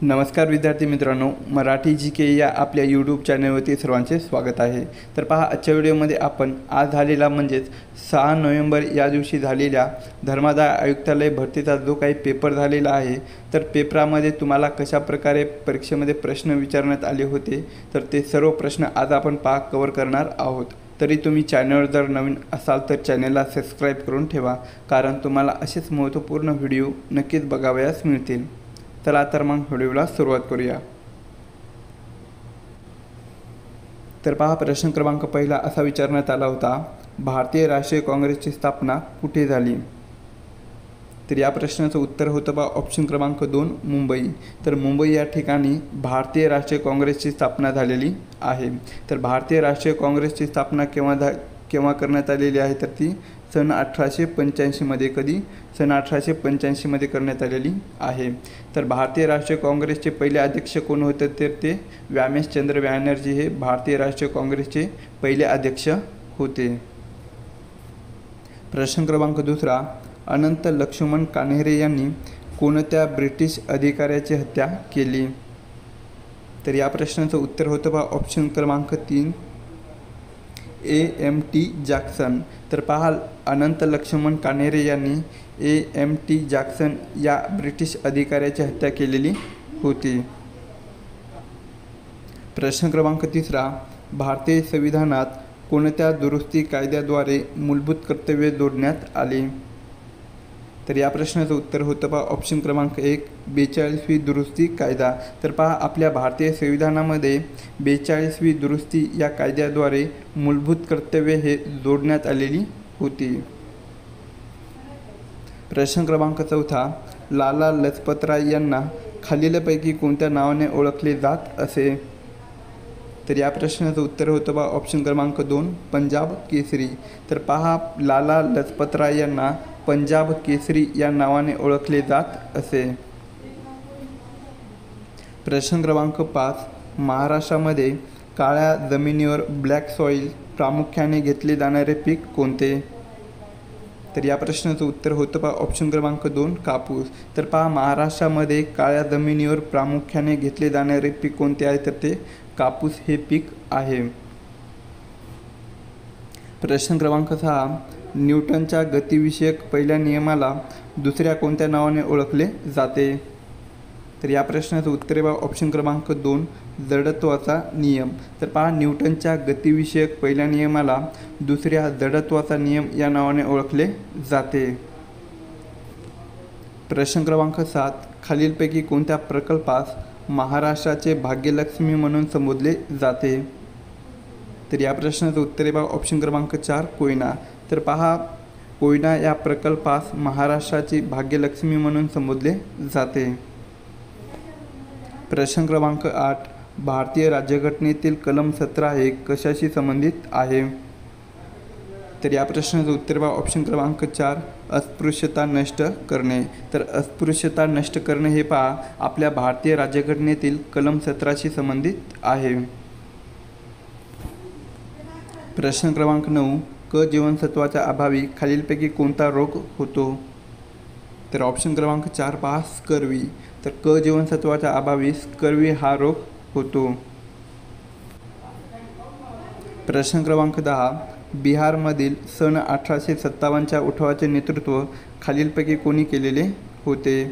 नमस्कार विद्यार्थी मित्रांनो, मराठी जी के या आपल्या यूट्यूब चॅनलवरती सर्वांचे स्वागत आहे। तर पहा, आजच्या व्हिडिओमध्ये आपण आज झालेला म्हणजेच 6 नोव्हेंबर या दिवशी झालेल्या धर्मादाय आयुक्तालय भरतीचा जो काही पेपर झालेला आहे, तर पेपरामध्ये तुम्हाला कशा प्रकारे परीक्षेमध्ये प्रश्न विचारण्यात आले होते, तर ते सर्व प्रश्न आज आपण कव्हर करणार आहोत। तरी तुम्ही चॅनलवर जर नवीन असाल तर चॅनलला सबस्क्राईब करून ठेवा, कारण तुम्हाला असेच महत्त्वपूर्ण व्हिडिओ नक्कीच बघावयास मिळतील। चला तर मग व्हिडिओला सुरुवात करूया। तर पहा, प्रश्न क्रमांक पहिला असा विचारण्यात आला होता, भारतीय राष्ट्रीय काँग्रेसची स्थापना कुठे झाली? तर या प्रश्नाचं उत्तर होतं बा ऑप्शन क्रमांक 2 मुंबई। तर मुंबई या ठिकाणी भारतीय राष्ट्रीय काँग्रेसची स्थापना झालेली आहे। तर भारतीय राष्ट्रीय काँग्रेसची स्थापना केव्हा करण्यात आलेली आहे? तर ती सन 1885 मध्ये कधी? सन 1885 मध्ये करण्यात आलेली आहे। तर भारतीय राष्ट्रीय काँग्रेसचे पहिले अध्यक्ष कोण होते? तर ते व्यामेशचंद्र बॅनर्जी हे भारतीय राष्ट्रीय काँग्रेसचे पहिले अध्यक्ष होते। प्रश्न क्रमांक दुसरा, अनंत लक्ष्मण कान्हेरे यांनी कोणत्या ब्रिटिश अधिकाऱ्याची हत्या केली? तर या प्रश्नाचं उत्तर होतं बा ऑप्शन क्रमांक 3 A.M.T. जॅक्सन। तर पहा, अनंत लक्ष्मण कान्हेरे यांनी A.M.T. जॅक्सन या ब्रिटिश अधिकाऱ्याची हत्या केलेली होती। प्रश्न क्रमांक तिसरा, भारतीय संविधानात कोणत्या दुरुस्ती कायद्याद्वारे मूलभूत कर्तव्ये जोडण्यात आली? तर या प्रश्नाचं उत्तर होतं बा ऑप्शन क्रमांक 1 42वी दुरुस्ती कायदा। तर पहा, आपल्या भारतीय संविधानामध्ये 42वी दुरुस्ती या कायद्याद्वारे मूलभूत कर्तव्ये हे जोडण्यात आलेली होती। प्रश्न क्रमांक चौथा, लाला लजपतराय यांना खालीलपैकी कोणत्या नावाने ओळखले जात असे? तर या प्रश्नाचं उत्तर होतं बा ऑप्शन क्रमांक 2 पंजाब केसरी। तर पहा, लाला लजपतराय यांना पंजाब केसरी या नावाने ओळखले जात असे। प्रश्न क्रमांक 5, महाराष्ट्रामध्ये काळ्या जमिनीवर ब्लॅक सॉइल प्रामुख्याने घेतले जाणारे पीक कोणते? तर या प्रश्नाचं उत्तर होतं बा ऑप्शन क्रमांक 2 कापूस। तर पहा, महाराष्ट्रामध्ये काळ्या जमिनीवर प्रामुख्याने घेतले जाणारे पीक कोणते आहे? तर ते कापूस हे पीक आहे। प्रश्न क्रमांक 6, न्यूटनच्या गतिविषयक पहिल्या नियमाला दुसऱ्या कोणत्या नावाने ओळखले जाते? तर या प्रश्नाचं उत्तर आहे बा ऑप्शन क्रमांक 2 जडत्वाचा नियम। तर पहा, न्यूटनच्या गतिविषयक पहिल्या नियमाला दुसऱ्या जडत्वाचा नियम या नावाने ओळखले जाते। प्रश्न क्रमांक 7, खालीलपैकी कोणत्या प्रकल्पास महाराष्ट्राचे भाग्यलक्ष्मी म्हणून संबोधले जाते? तर या प्रश्नाचं उत्तर आहे बा ऑप्शन क्रमांक 4 कोयना। तर पहा, कोयना या प्रकल्पास महाराष्ट्राची भाग्यलक्ष्मी म्हणून संबोधले जाते। प्रश्न क्रमांक 8, भारतीय राज्यघटनेतील कलम 17 हे कशाशी संबंधित आहे? तर या प्रश्नाचं उत्तर बा ऑप्शन क्रमांक 4 अस्पृश्यता नष्ट करणे। तर अस्पृश्यता नष्ट करणे हे पहा, आपल्या भारतीय राज्यघटनेतील कलम 17शी संबंधित आहे। प्रश्न क्रमांक 9, क जीवनसत्वाच्या अभावी खालीलपैकी कोणता रोग होतो? तर ऑप्शन क्रमांक 4 पहा स्कर्वी। तर क जीवनसत्वाच्या अभावी स्कर्वी हा रोग होतो। प्रश्न क्रमांक 10, बिहारमधील सन 1857च्या उठावाचे नेतृत्व खालीलपैकी कोणी केलेले होते?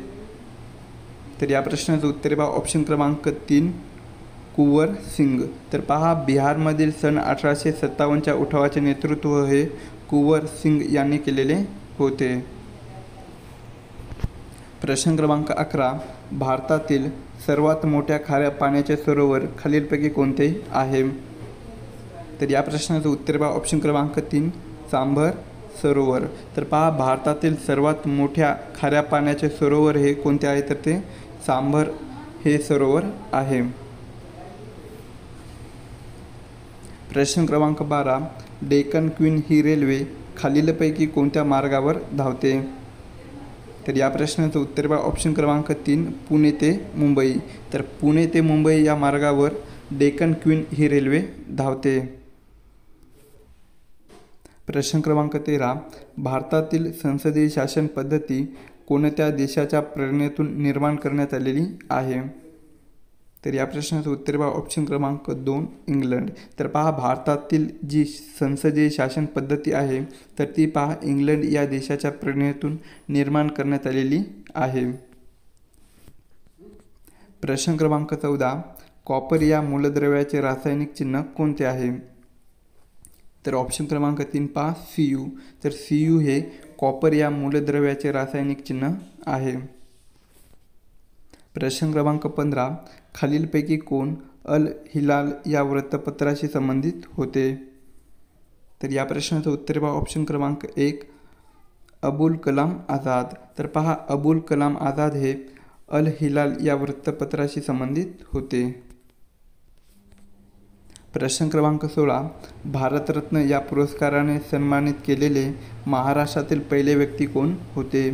तर या प्रश्नाचं उत्तर बा ऑप्शन क्रमांक 3 कुंवर सिंग। तर पहा, बिहारमधील सन 1857च्या उठावाचे नेतृत्व हे कुंवर सिंग यांनी केलेले होते। प्रश्न क्रमांक 11, भारतातील सर्वात मोठ्या खाऱ्या पाण्याचे सरोवर खालीलपैकी कोणते आहे? तर या प्रश्नाचं उत्तर बा ऑप्शन क्रमांक 3 सांभर सरोवर। तर पहा, भारतातील सर्वात मोठ्या खाऱ्या पाण्याचे सरोवर हे कोणते आहे? तर ते सांभर हे सरोवर आहे। प्रश्न क्रमांक 12, डेक्कन क्वीन ही रेल्वे खालीलपैकी कोणत्या मार्गावर धावते? तर या प्रश्नाचं उत्तर बा ऑप्शन क्रमांक 3 पुणे ते मुंबई। तर पुणे ते मुंबई या मार्गावर डेक्कन क्वीन ही रेल्वे धावते। प्रश्न क्रमांक 13, भारतातील संसदीय शासन पद्धती कोणत्या देशाच्या प्रेरणेतून निर्माण करण्यात आलेली आहे? तर या प्रश्नाचं उत्तर पहा ऑप्शन क्रमांक 2 इंग्लंड. तर पहा भारतातील जी संसदीय शासन पद्धती आहे तर ती पहा इंग्लंड या देशाच्या प्रेरणेतून निर्माण करण्यात आलेली आहे. प्रश्न क्रमांक 14 कॉपर या मूलद्रव्याचे रासायनिक चिन्ह कोणते आहे? तर ऑप्शन क्रमांक 3 पहा Cu. तर Cu हे कॉपर या मूलद्रव्याचे रासायनिक चिन्ह आहे. प्रश्न क्रमांक 15 खालीलपैकी कोण अल हिलाल या वृत्तपत्राशी संबंधित होते? तर या प्रश्नाचं उत्तर पहा ऑप्शन क्रमांक 1 अबुल कलाम आझाद. तर पहा अबुल कलाम आझाद हे अल हिलाल या वृत्तपत्राशी संबंधित होते. प्रश्न क्रमांक 16 भारतरत्न या पुरस्काराने सन्मानित केलेले महाराष्ट्रातील पहिले व्यक्ती कोण होते?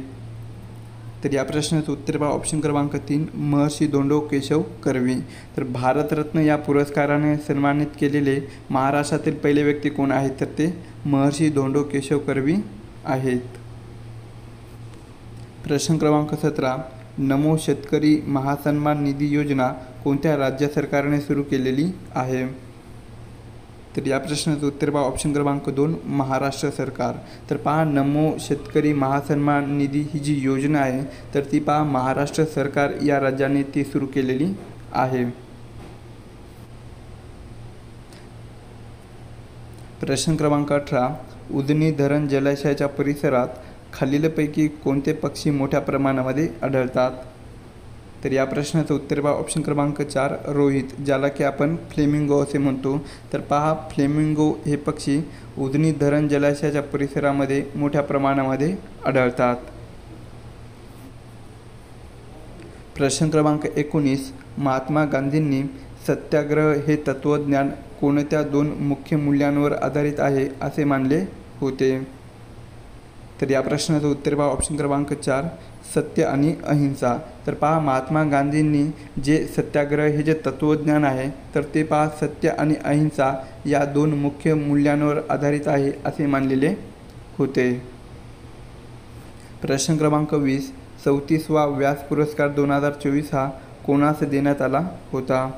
तर या प्रश्नाचं उत्तर पहा ऑप्शन क्रमांक 3 महर्षी धोंडो केशव कर्वे. तर भारतरत्न या पुरस्काराने सन्मानित केलेले महाराष्ट्रातील पहिले व्यक्ती कोण आहेत? तर ते महर्षी धोंडो केशव कर्वे आहेत. प्रश्न क्रमांक 17 नमो शेतकरी महासन्मान निधी योजना कोणत्या राज्य सरकारने सुरू केलेली आहे? तर या प्रश्नाचं उत्तर पहा ऑप्शन क्रमांक 2 महाराष्ट्र सरकार. तर पहा नमो शेतकरी महासन्मान निधी ही जी योजना आहे तर ती पहा महाराष्ट्र सरकार या राज्याने ती सुरू केलेली आहे. प्रश्न क्रमांक 18 उजनी धरण जलाशयाच्या परिसरात खालीलपैकी कोणते पक्षी मोठ्या प्रमाणामध्ये आढळतात? तर या प्रश्नाचं उत्तर पहा ऑप्शन क्रमांक 4 रोहित, ज्याला की आपण फ्लेमिंगो असे म्हणतो. तर पहा फ्लेमिंगो हे पक्षी उजनी धरण जलाशयाच्या परिसरामध्ये मोठ्या प्रमाणामध्ये आढळतात. प्रश्न क्रमांक 19 महात्मा गांधींनी सत्याग्रह हे तत्त्वज्ञान कोणत्या 2 मुख्य मूल्यांवर आधारित आहे असे मानले होते? तर या प्रश्नाचं उत्तर पहा ऑप्शन क्रमांक 4 सत्य आणि अहिंसा. तर पहा महात्मा गांधींनी जे सत्याग्रह हे जे तत्त्वज्ञान आहे तर ते पहा सत्य आणि अहिंसा या 2 मुख्य मूल्यांवर आधारित आहे असे मानलेले होते. प्रश्न क्रमांक 20 34वा व्यास पुरस्कार 2024 हा कोणास देण्यात आला होता?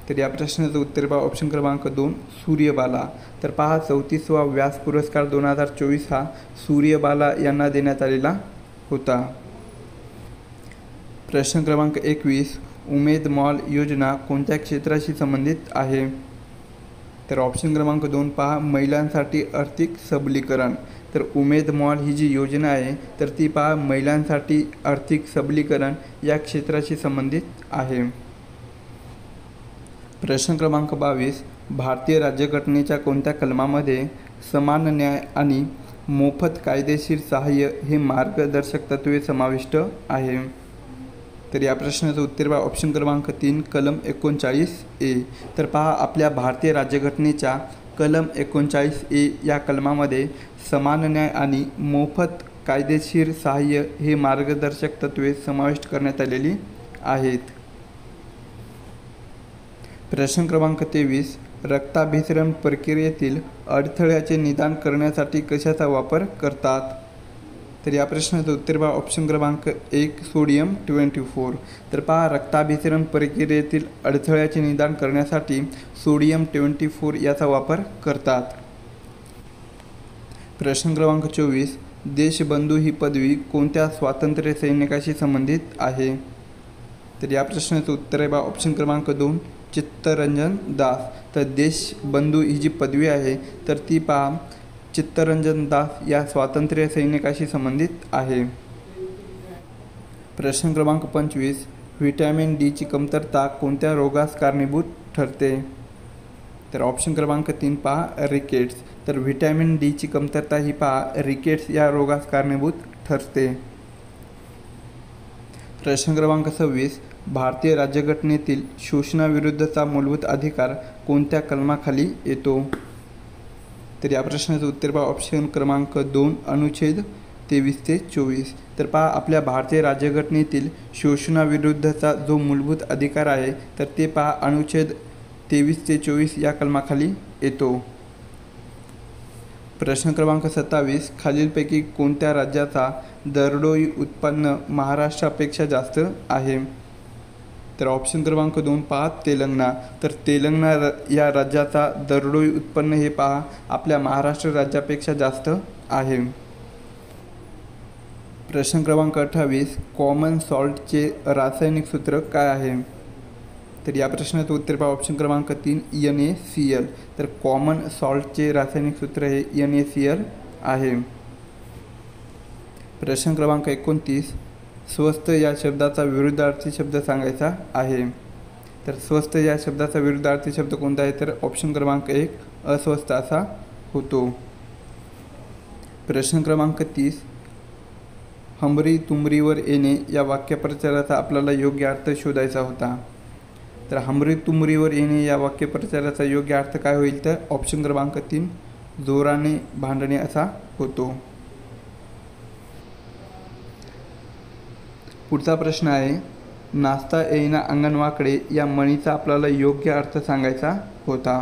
तर या प्रश्नाचं उत्तर पहा ऑप्शन क्रमांक 2 सूर्यबाला. तर पहा 34वा व्यास पुरस्कार 2024 हा सूर्यबाला यांना देण्यात आलेला होता. प्रश्न क्रमांक 21 उमेद मॉल योजना कोणत्या क्षेत्राशी संबंधित आहे? तर ऑप्शन क्रमांक 2 पहा महिलांसाठी आर्थिक सबलीकरण. तर उमेद मॉल ही जी योजना आहे तर ती पहा महिलांसाठी आर्थिक सबलीकरण या क्षेत्राशी संबंधित आहे. प्रश्न क्रमांक 22 भारतीय राज्यघटनेच्या कोणत्या कलमामध्ये समान न्याय आणि मोफत कायदेशीर सहाय्य हे मार्गदर्शक तत्त्वे समाविष्ट आहे? तर या प्रश्नाचं उत्तर पहा ऑप्शन क्रमांक 3 कलम 39A. तर पहा आपल्या भारतीय राज्यघटनेच्या कलम 39A या कलमामध्ये समान न्याय आणि मोफत कायदेशीर सहाय्य हे मार्गदर्शक तत्त्वे समाविष्ट करण्यात आलेली आहेत. प्रश्न क्रमांक 23 रक्ताभिसरण प्रक्रियेतील अडथळ्याचे निदान करण्यासाठी कशाचा वापर करतात? तर या प्रश्नाचं उत्तर पहा ऑप्शन क्रमांक 1 सोडियम 24. तर पहा रक्ताभिसरण प्रक्रियेतील अडथळ्याचे निदान करण्यासाठी सोडियम 24 याचा वापर करतात. प्रश्न क्रमांक 24 देशबंधू ही पदवी कोणत्या स्वातंत्र्य सैनिकाशी संबंधित आहे? तर या प्रश्नाचं उत्तर आहे पहा ऑप्शन क्रमांक 2 चित्तरंजन दास. तर देशबंधू ही जी पदवी आहे तर ती पहा चित्तरंजन दास या स्वातंत्र्य सैनिकाशी संबंधित आहे. प्रश्न क्रमांक 25 व्हिटॅमिन डीची कमतरता कोणत्या रोगास कारणीभूत ठरते? तर ऑप्शन क्रमांक 3 पहा रिकेट्स. तर व्हिटॅमिन डीची कमतरता ही पहा रिकेट्स या रोगास कारणीभूत ठरते. प्रश्न क्रमांक 26 भारतीय राज्यघटनेतील शोषणाविरुद्धचा मूलभूत अधिकार कोणत्या कलमाखाली येतो? तर या प्रश्नाचं उत्तर पहा ऑप्शन क्रमांक 2 अनुच्छेद 23 ते 24. तर पहा आपल्या भारतीय राज्यघटनेतील शोषणाविरुद्धचा जो मूलभूत अधिकार आहे तर ते पहा अनुच्छेद 23 ते 24 या कलमाखाली येतो. प्रश्न क्रमांक 27 खालीलपैकी कोणत्या राज्याचा दरडोई उत्पन्न महाराष्ट्रापेक्षा जास्त आहे? तर ऑप्शन क्रमांक 2 पहा तेलंगणा. तर तेलंगणा या राज्याचा दरडोई उत्पन्न हे पहा आपल्या महाराष्ट्र राज्यापेक्षा जास्त आहे. प्रश्न क्रमांक 28 कॉमन सॉल्टचे रासायनिक सूत्र काय आहे? तर या प्रश्नाचं उत्तर पहा ऑप्शन क्रमांक 3 NaCl. तर कॉमन सॉल्टचे रासायनिक सूत्र हे NaCl आहे. प्रश्न क्रमांक 29 स्वस्त या शब्दाचा विरुद्धार्थी शब्द सांगायचा आहे. तर स्वस्त या शब्दाचा विरुद्धार्थी शब्द कोणता आहे? तर ऑप्शन क्रमांक 1 अस्वस्थ असा होतो. प्रश्न क्रमांक 30 हमरी तुमरीवर येणे या वाक्यप्रचाराचा आपल्याला योग्य अर्थ शोधायचा होता. तर हमरी तुमरीवर येणे या वाक्यप्रचाराचा योग्य अर्थ काय होईल? तर ऑप्शन क्रमांक 3 जोराने भांडणे असा होतो. पुढचा प्रश्न आहे नाचता येईना अंगणवाकडे या म्हणीचा आपल्याला योग्य अर्थ सांगायचा होता.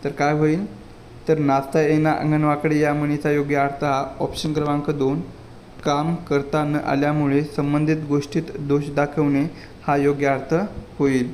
तर काय होईल? तर नाचता येईना अंगणवाकडे या म्हणीचा योग्य अर्थ हा ऑप्शन क्रमांक 2 काम करता न आल्यामुळे संबंधित गोष्टीत दोष दाखवणे हा योग्य अर्थ होईल.